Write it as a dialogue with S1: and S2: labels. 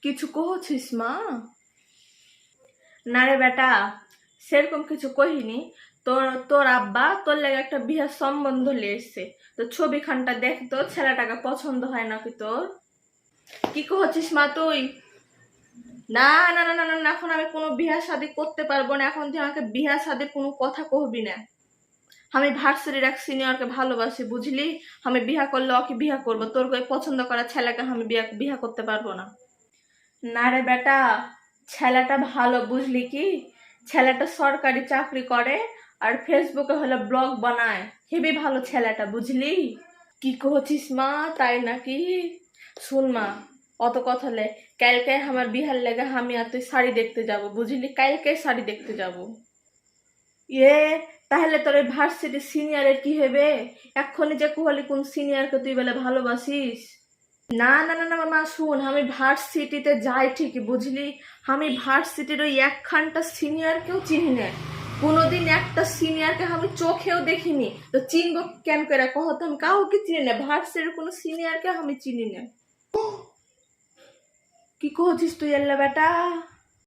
S1: কিছু কহছিস মা? না রে বেটা, সেরকম কিছু কহিনি। তোর তোর আব্বা তোর লেগে একটা বিয়ের সম্বন্ধ নিয়ে এসছে। তো ছবিখানটা দেখ তো, ছেলেটাকে পছন্দ হয় নাকি তোর? কি কহছিস মা তুই? না না না না না না, এখন আমি কোনো বিয়া শাদী করতে পারবো না। এখন তুই আমাকে বিয়া শাদীর কোনো কথা কহবি না। আমি ভার্সিটির এক সিনিয়রকে ভালোবাসি, বুঝলি? আমি বিয়া করলে ওকে বিয়া করবো, তোর ওই পছন্দ করা ছেলেকে আমি বিয়া বিয়া করতে পারবো না। না রে বেটা, ছেলেটা ভালো, বুঝলি কি? ছেলেটা সরকারি চাকরি করে আর ফেসবুকে হলো ব্লগ বানায়। হেবি ভালো ছেলেটা, বুঝলি? কি কহছিস মা, তাই নাকি? শুন মা, অত কথা লে। কালকে আমার বিহার লেগে আমি আর তুই শাড়ি দেখতে যাব, বুঝলি? কালকে শাড়ি দেখতে যাব। ইয়ে, তাহলে তোর ওই ভার্সিটি সিনিয়রের কি হবে? এক্ষুনি যে কুহলি কোন সিনিয়রকে তুই বলে ভালোবাসিস? না না না না মা, শুন, আমি ভার্সিটিতে যাই ঠিকই, বুঝলি? আমি ভার্সিটির ওই একখানটা সিনিয়রকেও চিনি না। কোনোদিন একটা সিনিয়রকে আমি চোখেও দেখিনি, তো চিনবো কেন করে কহ তো? আমি কাউকে চিনি না, ভার্সিটির কোনো সিনিয়রকে আমি চিনি না। কি কহছিস তুই এল্লা বেটা?